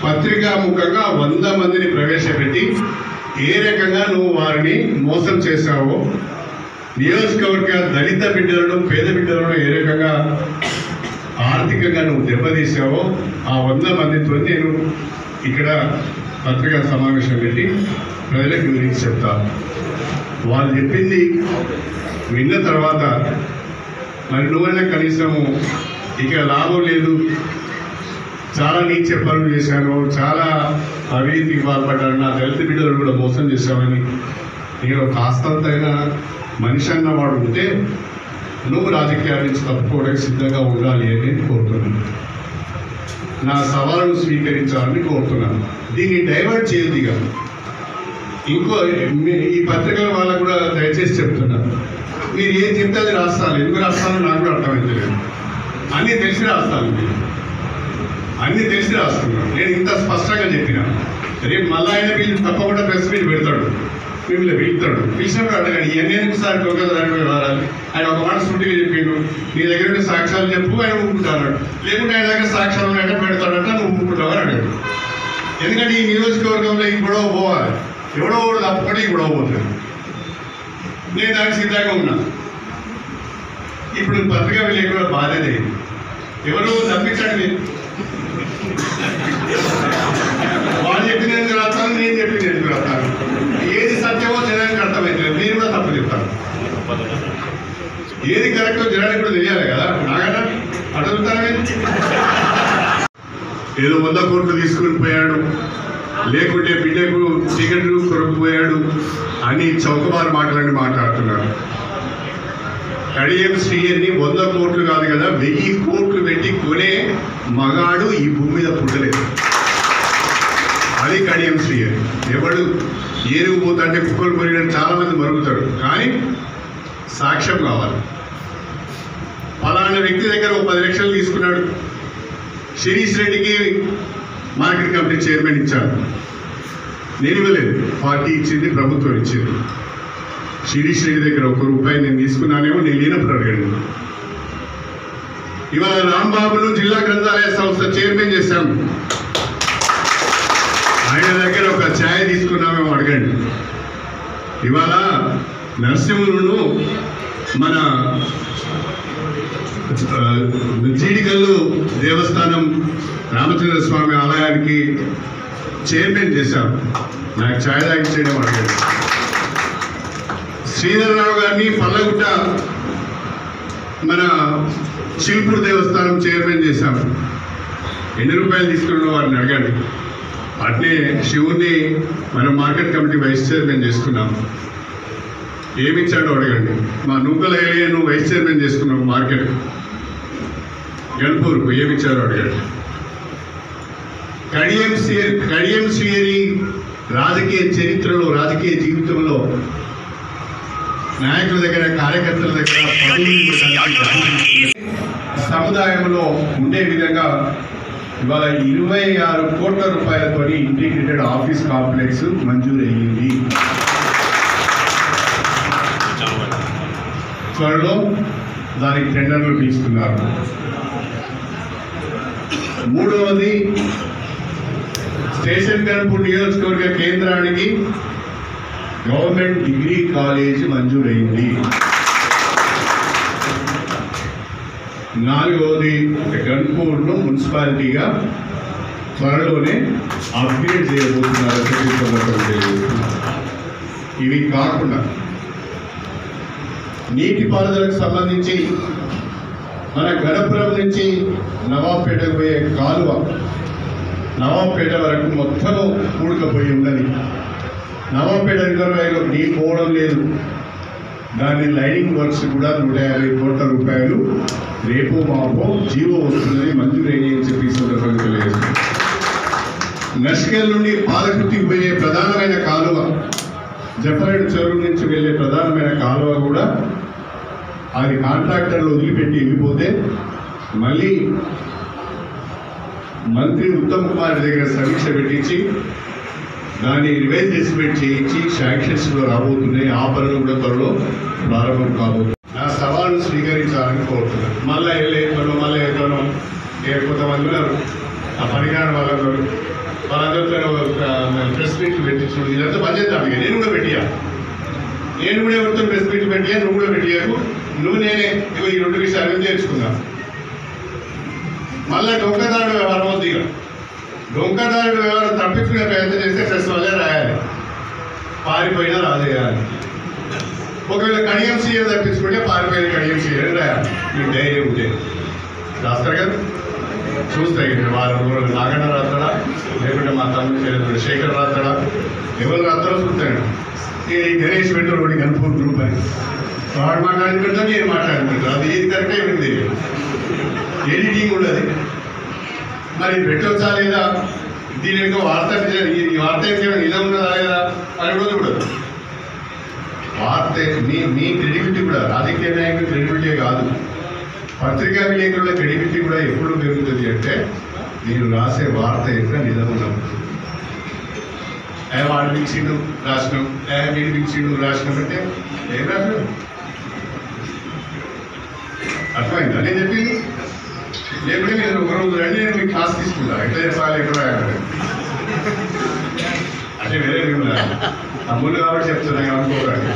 పత్రికాముఖంగా 100 మందిని ప్రవేశపెట్టి ఏ రకంగా నువ్వు వారిని మోసం చేశావో, నియోజకవర్గ దళిత బిడ్డలను పేద బిడ్డలను ఏ రకంగా ఆర్థికంగా నువ్వు దెబ్బతీసావో ఆ 100 మందితో నేను ఇక్కడ పత్రికా సమావేశం పెట్టి ప్రజలకు గురించి చెప్తాను. వాళ్ళు చెప్పింది విన్న తర్వాత మరి నువ్వైనా కనీసము ఇక లాభం లేదు, చాలా నీచ పనులు చేశాను, చాలా అవినీతికి పాల్పడ్డాను, నా దళిత బిడ్డలు కూడా మోసం చేశామని నేను కాస్తంతైనా మనిషి అన్నవాడు ఉంటే నువ్వు రాజకీయాల నుంచి తప్పుకోవడానికి సిద్ధంగా ఉండాలి అని నేను కోరుతున్నాను. నా సవాలును స్వీకరించాలని కోరుతున్నాను. దీన్ని డైవర్ట్ చేయొద్దు. ఇక ఇంకో ఈ పత్రికల వాళ్ళకు కూడా దయచేసి చెప్తున్నాను, మీరు ఏం చెప్తే అది రాస్తాను. ఎందుకు రాస్తానో నాకు కూడా అర్థమైంది. అన్నీ తెలిసి రాస్తాను, అన్నీ తెలిసి రాస్తున్నాను. నేను ఇంత స్పష్టంగా చెప్పిన రేపు మళ్ళీ ఆయన వీళ్ళు తప్పకుండా ప్రెస్ మీట్ పెడతాడు, మిమ్మల్ని పిలుస్తాడు. పిలిచినప్పుడు అడగండి ఎన్నెందుకు సార్ ఒకసారి వారాలి. ఆయన ఒక మాట సూటిగా చెప్పిండు, నీ దగ్గర ఉండే సాక్ష్యాలు చెప్పు, ఆయన ఊపుకుంటాడు. లేకుంటే ఆయన దగ్గర సాక్ష్యాలు ఉన్నాయంటే పెడతాడంట, నువ్వు ఊపుకుంటావు అని అడగడు. ఎందుకంటే ఈ నియోజకవర్గంలో ఈ గొడవ పోవాలి, ఎవడో కూడా తప్పకుండా ఈ గొడవ పోతుంది. నేను దానికి సిద్ధంగా ఉన్నా. ఇప్పుడు పత్రికా విలేకరుల బాధ్యత ఎవరు నమ్మించండి. వాళ్ళు చెప్పిన ఎందుకు రాస్తాను, నేను చెప్పింది ఎందుకు రాస్తాను. ఏది సత్యమో జనానికి అర్థమైతే మీరు కూడా తప్పు చెప్తాను. ఏది కరెక్టో జనానికి కూడా తెలియాలి కదా. నాగన్నా అడుగుతానే ఏదో 100 కోట్లు తీసుకుని పోయాడు, లేకుంటే బిడ్డకు టికెట్లు కొరకుపోయాడు అని చౌకబారు మాటలని మాట్లాడుతున్నారు. కడియం శ్రీయని 100 కోట్లు కాదు కదా, 1000 కోట్లు పెట్టి కొనే మగాడు ఈ భూమి మీద పుట్టలేదు. అది కడియం శ్రీయని. ఎవడు ఏరుగు పోతాంటే కుక్కలు పొరిగినట్టు చాలా మంది మరుగుతాడు, కానీ సాక్ష్యం కావాలి. ఫలానా వ్యక్తి దగ్గర 10 లక్షలు తీసుకున్నాడు, శిరీష్ రెడ్డికి మార్కెట్ కమిటీ చైర్మన్ ఇచ్చాను, నేను ఇవ్వలేదు, పార్టీ ఇచ్చింది, ప్రభుత్వం ఇచ్చింది. శిరీష్ రెడ్డి దగ్గర 1 రూపాయి నేను తీసుకున్నానేమో, నేను లేనప్పుడు అడగండి. ఇవాళ రాంబాబును జిల్లా గ్రంథాలయ సంస్థ చైర్మన్ చేశాము, ఆయన దగ్గర ఒక ఛాయ్ తీసుకున్నామేమో అడగండి. ఇవాళ నరసింహులను మన జీడికల్లు దేవస్థానం రామచంద్ర స్వామి ఆలయానికి చైర్మన్ చేశాం, నాకు ఛాయ్ తాగించడం అడగండి. శ్రీధరరావు గారిని పల్లగుట్ట మన శిల్పూర్ దేవస్థానం చైర్మన్ చేశాం, ఎన్ని రూపాయలు తీసుకున్న వారిని అడగండి. అట్నే శివుణ్ణి మనం మార్కెట్ కమిటీ వైస్ చైర్మన్ చేసుకున్నాం, ఏమిచ్చాడో అడగండి. మా నూకల ఏలియను వైస్ చైర్మన్ చేసుకున్నాం మార్కెట్ గణపూర్కు, ఏమిచ్చారో అడగండి. కడియం శ్రీయని రాజకీయ చరిత్రలో, రాజకీయ జీవితంలో నాయకుల దగ్గర, కార్యకర్తల దగ్గర సముదాయంలో ఉండే విధంగా ఇవాళ 26 కోట్ల రూపాయలతో ఇంటిగ్రేటెడ్ ఆఫీస్ కాంప్లెక్స్ మంజూరయ్యింది. త్వరలో దానికి టెండర్లు తీసుకున్నారు. 3వది స్టేషన్ గణపూర్ నియోజకవర్గ కేంద్రానికి గవర్నమెంట్ డిగ్రీ కాలేజ్ మంజూరైంది. 4వది గణపూర్ను మున్సిపాలిటీగా త్వరలోనే అప్గ్రేడ్ చేయబోతున్నారు. ఇవి కాకుండా నీటిపారుదలకు సంబంధించి మన గణపురం నుంచి నవాబ్పేటకు పోయే కాలువ నవాబ్పేట వరకు మొత్తం కూడుకపోయి ఉన్నది. నవాబ్పేట రిజర్వాయర్లో నీళ్ళు పోవడం లేదు. దాని లైనింగ్ వర్క్స్ కూడా 150 కోట్ల రూపాయలు రేపు మాపో జీవో వస్తుందని మంజూరైంది అని చెప్పి సందర్భంగా తెలియజేస్తుంది. నష్కల్ నుండి పాలకుర్తికి పోయే ప్రధానమైన కాలువ, జఫరేడ్ చెరువు నుంచి వెళ్ళే ప్రధానమైన కాలువ కూడా అది కాంట్రాక్టర్లు వదిలిపెట్టి వెళ్ళిపోతే మళ్ళీ మంత్రి ఉత్తమ్ కుమార్ దగ్గర సమీక్ష పెట్టించి దాన్ని రివైజ్ ఎస్టిమేట్ చేయించి శాంక్షన్స్లో రాబోతున్నాయి. ఆ పనులు కూడా త్వరలో ప్రారంభం కాబోతుంది. నా సవాలును స్వీకరించాలని కోరుతున్నాను. మళ్ళీ ఎక్కడో కొంతమంది ఉన్నారు ఆ పనికిరాని వాళ్ళందరూ ప్రెస్ మీట్లు పెట్టించు ఇదంతా పని చేద్దాం. ఇక నేను కూడా పెట్టియా, నేను కూడా ఎవరితో ప్రెస్ మీట్లు పెట్టియా, నువ్వు కూడా పెట్టియాకు. నువ్వు నేనే ఇవి ఈ 2 విషయాలు నేర్చుకుందాం. మళ్ళీ డొంకదారుడు వ్యవహారం వద్దు. ఇక డొంకదారుడు వ్యవహారం తప్పించుకునే ప్రయత్నం చేస్తే ప్రెస్ వల్లే రాయాలి, పారిపోయినా రాజేయాలి. ఒకవేళ కడియం సీఎం తప్పించుకుంటే పారిపోయిన కడియం సీఎం రాయాలి. మీకు ధైర్యం ఉంటే రాస్తారు కదా, చూస్తాయి. వారం రోజులు నాగన్న రాస్తాడా, లేకుంటే మా తమ్ముడు శేఖర్ రాస్తాడా, ఎవరు రాస్తారో చూస్తాడు. ఈ గణేష్ పెట్టాడు ఒకటి కనుపూర్ గ్రూప్ అని వాడు మాట్లాడి పెడతాడు, నేను మాట్లాడి పెడతాను. అది ఏది కరెక్టే ఏమి తెలియదు, ఎడిటింగ్ ఉండదు. మరి పెట్టవచ్చా లేదా, దీని యొక్క వార్త ఈ వార్త నిజం ఉన్నదా లేదా అని కూడా చూడదు. వార్త మీ క్రెడిబిలిటీ కూడా, రాజకీయ నాయకుల క్రెడిబిలిటీ కాదు, పత్రికా విలేకరుల క్రెడిబిలిటీ కూడా ఎప్పుడు పెరుగుతుంది అంటే మీరు రాసే వార్త యొక్క నిజం ఉన్నప్పుడు. వాడు పిలిచిండు రాసినాం, వీడు పిలిచిండు రాసినాం అంటే ఏం రాసినాం అర్థమైందా నేను చెప్పింది. లేకపోతే మీరు ఒక రోజు రండి, నేను మీకు క్లాస్ తీసుకుంటా ఎట్లా చెప్పాలి ఎక్కడ రాయాలి అంటే వేరే తమ్ముళ్ళు కాబట్టి చెప్తున్నాయి అనుకోకండి.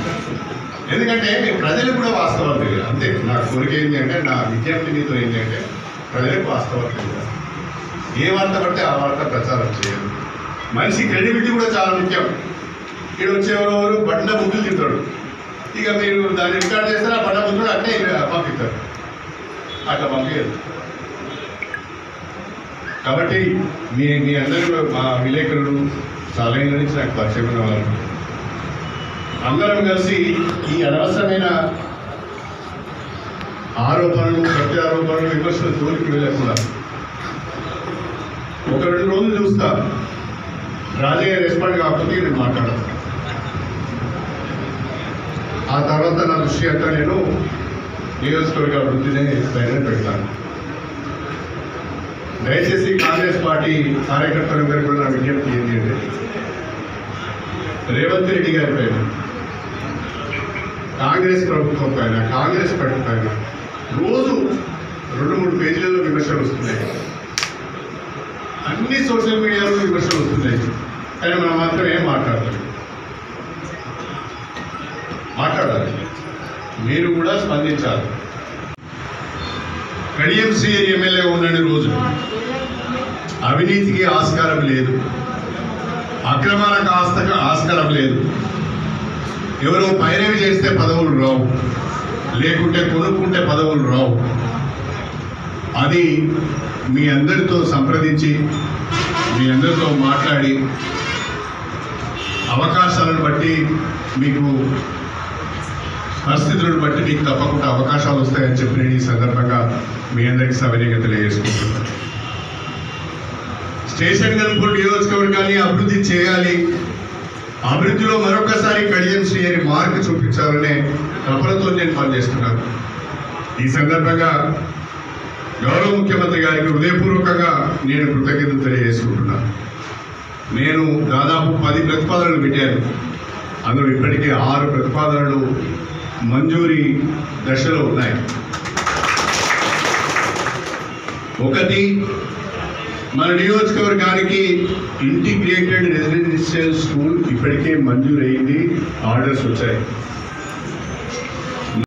ఎందుకంటే ప్రజలకు కూడా వాస్తవాలు తెలియదు. అంతే నా కోరిక ఏంటి అంటే, నా విజ్ఞప్తి మీతో ఏంటి అంటే ప్రజలకు వాస్తవాలు తెలియదు. ఏ వార్త పడితే ఆ వార్త ప్రచారం చేయాలి. మనిషి క్రెడిబిలిటీ కూడా చాలా ముఖ్యం. ఇక్కడ వచ్చేవారు బండ బుద్ధులు తింటాడు, ఇక మీరు దాన్ని రికార్డ్ చేస్తారు, ఆ బండ బుద్ధుడు అంటే పంపిస్తారు, అట్లా పంపించదు. కాబట్టి మీ అందరూ మా విలేకరులు చాలా ఏళ్ళ నుంచి నాకు పరిచయం ఉన్న వాళ్ళు అందరం కలిసి ఈ అనవసరమైన ఆరోపణలు, ప్రత్యారోపణలు, విమర్శలు జోలికి వెళ్ళకుండా ఒక 2 రోజులు చూస్తా. రాజయ్య రెస్పాండ్ కాకపోతే నేను మాట్లాడతాను. ఆ తర్వాత నా దృష్టి అంతా నేను నియోజకవర్గ అభివృద్ధిని పైన పెడతాను. దయచేసి కాంగ్రెస్ పార్టీ కార్యకర్తలందరూ కూడా నా విజ్ఞప్తి ఏంటి అంటే, రేవంత్ రెడ్డి గారి పైన, కాంగ్రెస్ ప్రభుత్వం పైన, కాంగ్రెస్ పార్టీ పైన రోజు 2-3 పేజీలలో విమర్శలు వస్తున్నాయి. అన్ని సోషల్ మీడియాలో విమర్శలు వస్తున్నాయి, కానీ మనం మాత్రం ఏం మాట్లాడాలి. మీరు కూడా స్పందించాలి. కడియం శ్రీహరి ఎమ్మెల్యే ఉన్నన్ని రోజు అవినీతికి ఆస్కారం లేదు, అక్రమాలకు ఆస్కారం లేదు. ఎవరో పైరవి చేస్తే పదవులు రావు, లేకుంటే కొనుక్కుంటే పదవులు రావు. అది మీ అందరితో సంప్రదించి, మీ అందరితో మాట్లాడి, అవకాశాలను బట్టి, మీకు పరిస్థితులను బట్టి మీకు తప్పకుండా అవకాశాలు వస్తాయని చెప్పి నేను ఈ సందర్భంగా మీ అందరికీ సవినయంగా తెలియజేసుకుంటున్నాను. స్టేషన్ గన్పూర్ నియోజకవర్గాన్ని అభివృద్ధి చేయాలి, అభివృద్ధిలో మరొకసారి కడియం శ్రీహరి మార్క్ చూపించాలనే తపనతో నేను పనిచేస్తున్నాను. ఈ సందర్భంగా గౌరవ ముఖ్యమంత్రి గారికి హృదయపూర్వకంగా నేను కృతజ్ఞతలు తెలియజేసుకుంటున్నాను. నేను దాదాపు 10 ప్రతిపాదనలు పెట్టాను. అందులో ఇప్పటికే 6 ప్రతిపాదనలు మంజూరీ దశలో ఉన్నాయి. ఒకటి, మన నియోజకవర్గానికి ఇంటిగ్రేటెడ్ రెసిడెన్షియల్ స్కూల్ ఇప్పటికే మంజూరు అయింది, ఆర్డర్స్ వచ్చాయి.